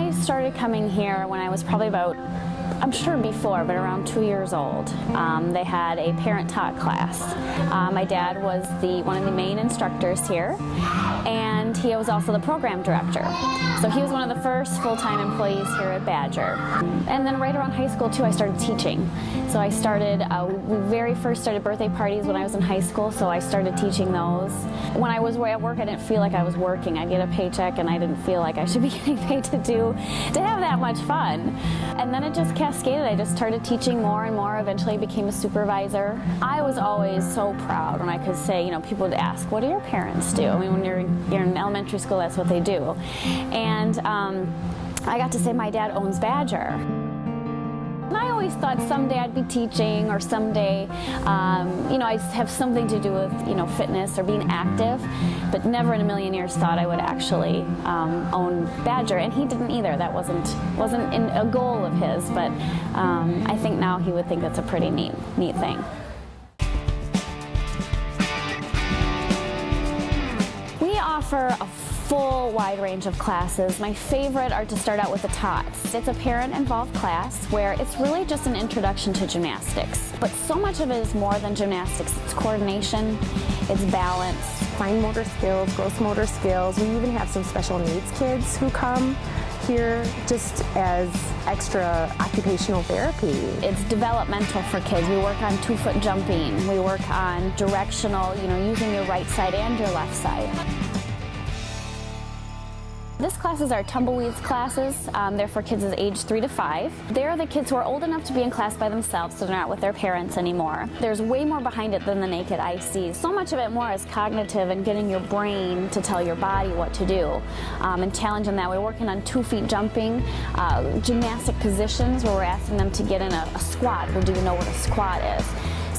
I started coming here when I was probably about, I'm sure before, but around 2 years old. They had a parent-taught class. My dad was one of the main instructors here, and he was also the program director. So he was one of the first full-time employees here at Badger. And then right around high school too, I started teaching. So I started, we very first started birthday parties when I was in high school, so I started teaching those. When I was at work, I didn't feel like I was working. I'd get a paycheck and I didn't feel like I should be getting paid to have that much fun. And then it just cascaded. I just started teaching more and more, eventually became a supervisor. I was always so proud when I could say, you know, people would ask, what do your parents do? I mean, when you're in elementary school, that's what they do. And I got to say my dad owns Badger. And I always thought someday I'd be teaching, or someday, you know, I'd have something to do with, you know, fitness or being active, but never in a million years thought I would actually own Badger. And he didn't either. That wasn't a goal of his, but I think now he would think that's a pretty neat thing. We offer a full wide range of classes. My favorite are to start out with the tots. It's a parent-involved class where it's really just an introduction to gymnastics. But so much of it is more than gymnastics. It's coordination, it's balance. Fine motor skills, gross motor skills. We even have some special needs kids who come here just as extra occupational therapy. It's developmental for kids. We work on 2-foot jumping. We work on directional, you know, using your right side and your left side. This class is our tumbleweeds classes. They're for kids age 3 to 5. They're the kids who are old enough to be in class by themselves, so they're not with their parents anymore. There's way more behind it than the naked eye sees. So much of it more is cognitive and getting your brain to tell your body what to do, and challenging that. We're working on 2 feet jumping, gymnastic positions where we're asking them to get in a squat. Well, do you know what a squat is?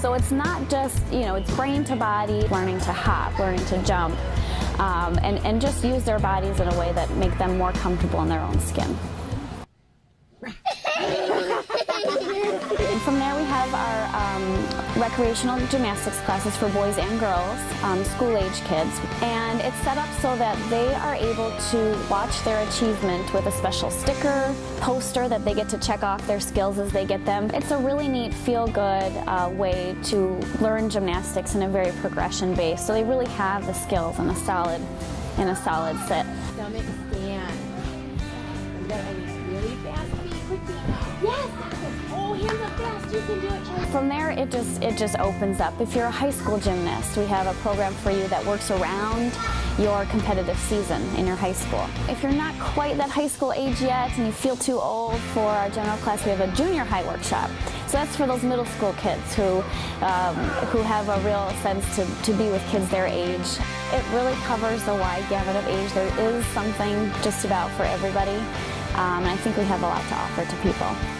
So it's not just, you know, it's brain to body, learning to hop, learning to jump. And just use their bodies in a way that make them more comfortable in their own skin. And from there we have our recreational gymnastics classes for boys and girls, school-age kids. And it's set up so that they are able to watch their achievement with a special sticker, poster that they get to check off their skills as they get them. It's a really neat, feel-good way to learn gymnastics in a very progression-based, so they really have the skills in a solid sit. Stomach stand. You gotta have really fast feet, quick feet. Yes! Oh, hands up fast, you can do it, Charlie. From there, it just opens up. If you're a high school gymnast, we have a program for you that works around your competitive season in your high school. If you're not quite that high school age yet and you feel too old for our general class, we have a junior high workshop. So that's for those middle school kids who have a real sense to be with kids their age. It really covers the wide gamut of age. There is something just about for everybody, and I think we have a lot to offer to people.